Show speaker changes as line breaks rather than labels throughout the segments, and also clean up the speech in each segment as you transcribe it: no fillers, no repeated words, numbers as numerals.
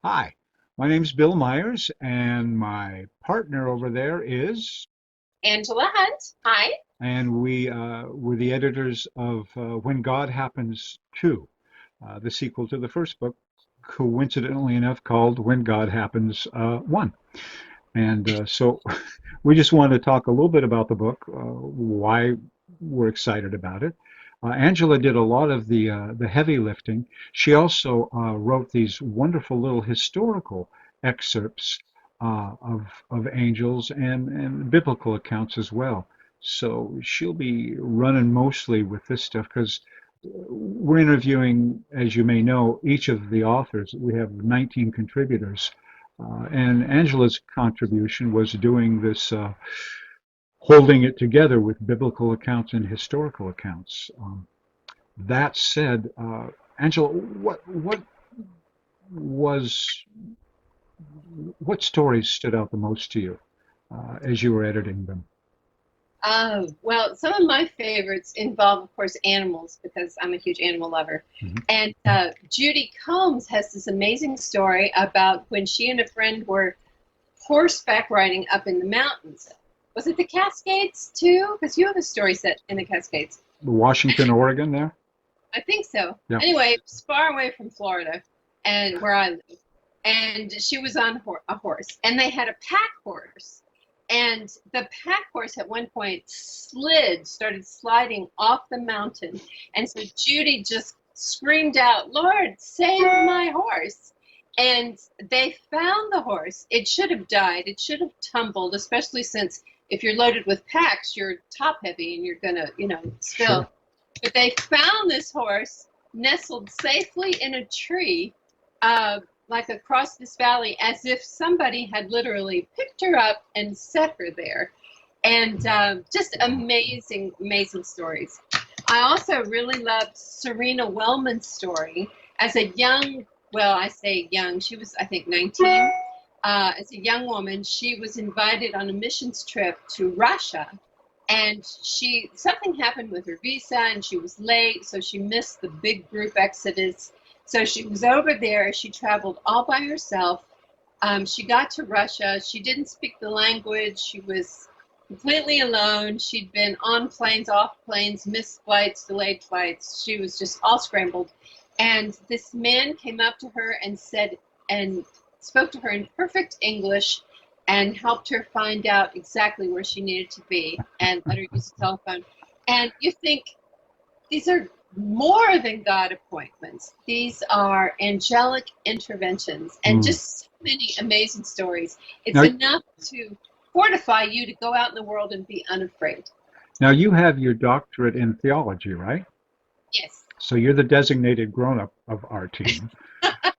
Hi, my name's Bill Myers, and my partner over there is,
Angela Hunt. Hi.
and we're the editors of When God Happens 2, the sequel to the first book, coincidentally enough called When God Happens 1. And so we just wanted to talk a little bit about the book, why we're excited about it. Angela did a lot of the heavy lifting. She also wrote these wonderful little historical excerpts of angels and biblical accounts as well. So she'll be running mostly with this stuff because we're interviewing, as you may know, each of the authors. We have 19 contributors, and Angela's contribution was doing this, holding it together with biblical accounts and historical accounts. That said, Angela, was what stories stood out the most to you as you were editing them?
Well, some of my favorites involve, of course, animals because I'm a huge animal lover.
Mhm.
And Judy Combs has this amazing story about when she and a friend were horseback riding up in the mountains. Was it the Cascades too? Because you have a story set in the Cascades.
Washington, Oregon, there.
I think so.
Yeah.
Anyway, it's far away from Florida and where I live. And she was on a horse, and they had a pack horse. And the pack horse at one point started sliding off the mountain. And so Judy just screamed out, "Lord, save my horse." And they found the horse. It should have died. It should have tumbled, especially since if you're loaded with packs, you're top heavy and you're going to,
Sure.
spill. But they found this horse nestled safely in a tree, uh, like across this valley, as if somebody had literally picked her up and set her there. And just amazing, amazing stories. I also really loved Serena Wellman's story as a young, well, I say young, she was, I think, 19. As a young woman, she was invited on a missions trip to Russia, and something happened with her visa and she was late, so she missed the big group exodus. So she was over there. She traveled all by herself. She got to Russia. She didn't speak the language. She was completely alone. She'd been on planes, off planes, missed flights, delayed flights. She was just all scrambled. And this man came up to her and said, and spoke to her in perfect English and helped her find out exactly where she needed to be and let her use the telephone. And you think these are more than God appointments. These are angelic interventions and
Mm.
just so many amazing stories. It's
Now,
enough to fortify you to go out in the world and be unafraid.
now you have your doctorate in theology, right?
Yes.
So you're the designated grown-up of our team.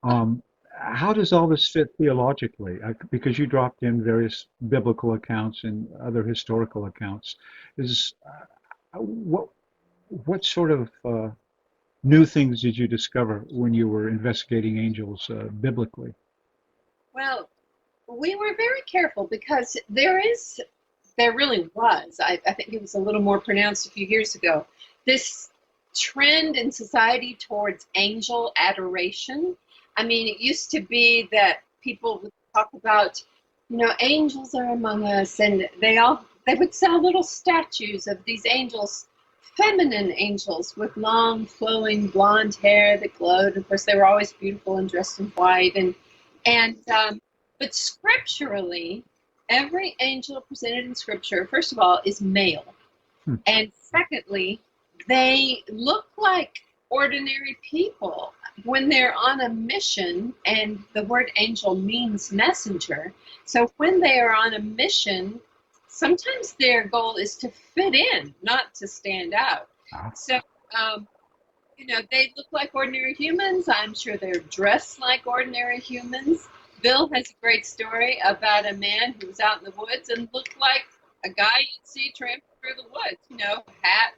Um, how does all this fit theologically? Because you dropped in various biblical accounts and other historical accounts. Is what what sort of new things did you discover when you were investigating angels biblically?
Well, we were very careful because there really was, I think it was a little more pronounced a few years ago, this trend in society towards angel adoration. I mean, it used to be that people would talk about, angels are among us, and they would sell little statues of these angels, feminine angels with long flowing blonde hair that glowed. Of course, they were always beautiful and dressed in white, and but scripturally, every angel presented in scripture, first of all, is male.
Hmm.
And secondly, they look like ordinary people when they're on a mission, and the word angel means messenger. So when they are on a mission, sometimes their goal is to fit in, not to stand out.
Ah,
So, um, they look like ordinary humans. I'm sure they're dressed like ordinary humans. Bill has a great story about a man who was out in the woods and looked like a guy you'd see tramping through the woods, hat,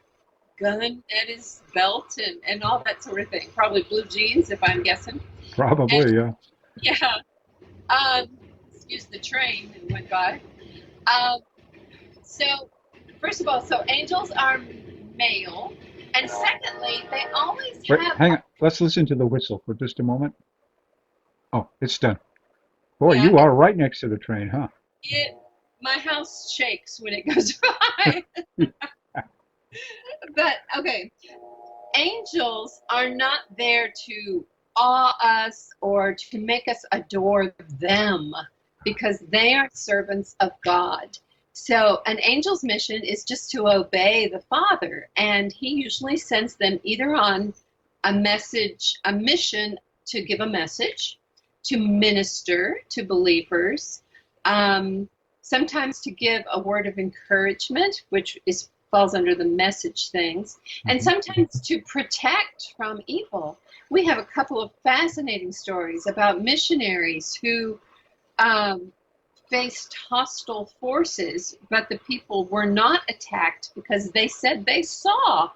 gun at his belt, and all that sort of thing. Probably blue jeans, if I'm guessing. And
probably, yeah.
yeah, um, excuse the train that went by. Um, so, first of all, so angels are male. And secondly, they always
Wait,
have
hang on. Let's listen to the whistle for just a moment. Oh, it's done. Boy,
Yeah,
you are right next to the train, huh?
it my house shakes when it goes by. But okay, angels are not there to awe us or to make us adore them because they are servants of God. So, an angel's mission is just to obey the Father, and he usually sends them either on a mission to give a message, to minister to believers, um, sometimes to give a word of encouragement, which is falls under the message things, and
Mhm.
sometimes to protect from evil. We have a couple of fascinating stories about missionaries who um, faced hostile forces, but the people were not attacked because they said they saw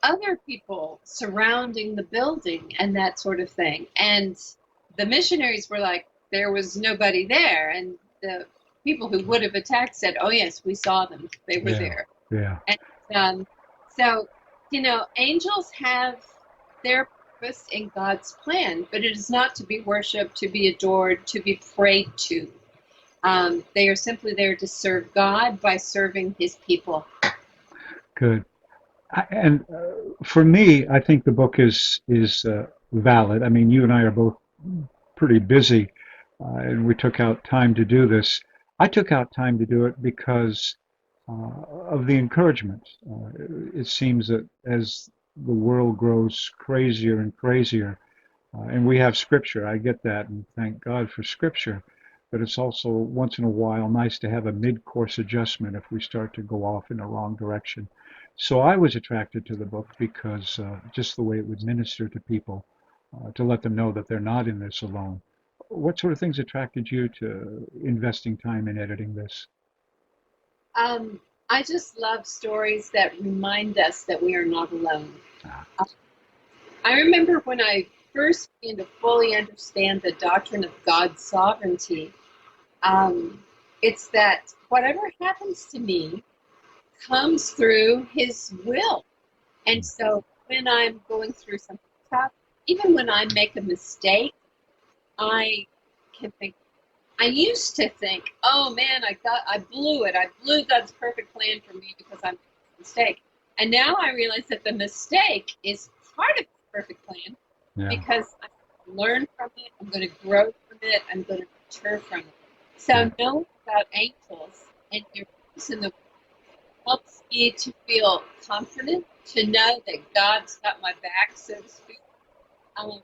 other people surrounding the building and that sort of thing. And the missionaries were like, there was nobody there. And the people who would have attacked said, oh, yes, we saw them. They were
Yeah,
there.
yeah,
And so, angels have their purpose in God's plan, but it is not to be worshiped, to be adored, to be prayed to. They are simply there to serve God by serving his people.
good. And for me, I think the book is valid. I mean, you and I are both pretty busy, and we took out time to do this. I took out time to do it because of the encouragement. It seems that as the world grows crazier and crazier, and we have scripture. I get that, and thank God for scripture. But it's also once in a while nice to have a mid-course adjustment if we start to go off in the wrong direction. So I was attracted to the book because just the way it would minister to people, to let them know that they're not in this alone. What sort of things attracted you to investing time in editing this?
Um, I just love stories that remind us that we are not alone.
Ah,
I remember when I first began to fully understand the doctrine of God's sovereignty, um, it's that whatever happens to me comes through his will. And so when I'm going through something tough, even when I make a mistake, I can think, I used to think, oh man, I blew it. I blew God's perfect plan for me because I made a mistake. And now I realize that the mistake is part of His perfect plan
yeah,
because I'm going to learn from it, I'm going to grow from it, I'm going to mature from it.
yeah,
So knowing about angels and your purpose in the helps me to feel confident, to know that God's got my back, so to speak. Um,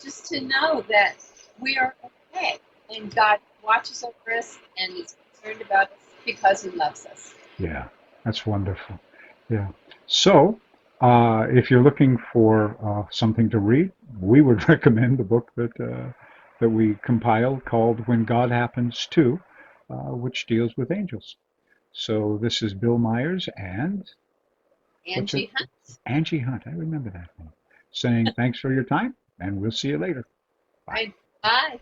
just to know that we are okay and God watches over us and is concerned about us because He loves us.
yeah. That's wonderful. Yeah. So, if you're looking for something to read, we would recommend the book that we compiled called "When God Happens Too," which deals with angels. So this is Bill Myers and what's her
Angie Hunt.
Angie Hunt. I remember that name. Saying thanks for your time, and we'll see you later. Bye.
Bye.